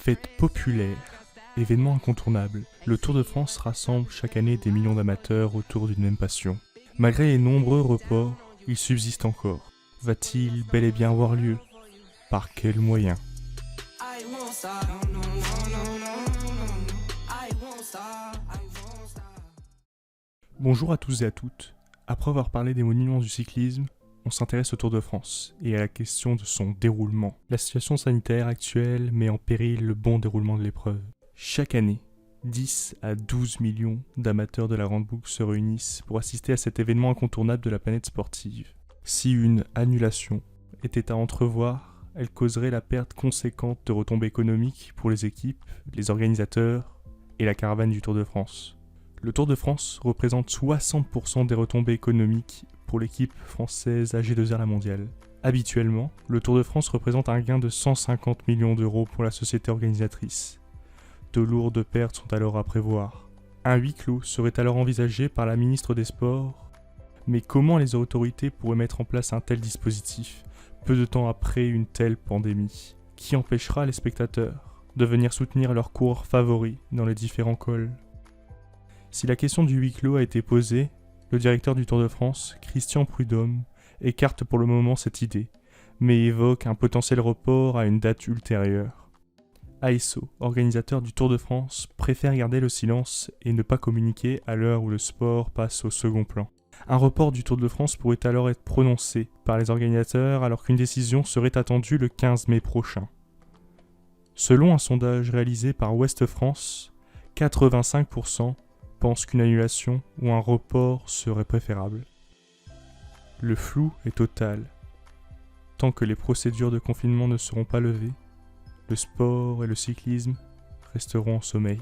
Fête populaire, événement incontournable, le Tour de France rassemble chaque année des millions d'amateurs autour d'une même passion. Malgré les nombreux reports, il subsiste encore. Va-t-il bel et bien avoir lieu? Par quels moyens? Bonjour à tous et à toutes. Après avoir parlé des monuments du cyclisme, on s'intéresse au Tour de France et à la question de son déroulement. La situation sanitaire actuelle met en péril le bon déroulement de l'épreuve. Chaque année, 10 à 12 millions d'amateurs de la grande boucle se réunissent pour assister à cet événement incontournable de la planète sportive. Si une annulation était à entrevoir, elle causerait la perte conséquente de retombées économiques pour les équipes, les organisateurs et la caravane du Tour de France. Le Tour de France représente 60% des retombées économiques pour l'équipe française AG2R La Mondiale. Habituellement, le Tour de France représente un gain de 150 millions d'euros pour la société organisatrice. De lourdes pertes sont alors à prévoir. Un huis clos serait alors envisagé par la ministre des Sports. Mais comment les autorités pourraient mettre en place un tel dispositif, peu de temps après une telle pandémie? Qui empêchera les spectateurs de venir soutenir leurs coureurs favoris dans les différents cols? Si la question du huis clos a été posée, le directeur du Tour de France, Christian Prudhomme, écarte pour le moment cette idée, mais évoque un potentiel report à une date ultérieure. ASO, organisateur du Tour de France, préfère garder le silence et ne pas communiquer à l'heure où le sport passe au second plan. Un report du Tour de France pourrait alors être prononcé par les organisateurs alors qu'une décision serait attendue le 15 mai prochain. Selon un sondage réalisé par Ouest France, 85% pensent qu'une annulation ou un report serait préférable. Le flou est total. Tant que les procédures de confinement ne seront pas levées, le sport et le cyclisme resteront en sommeil.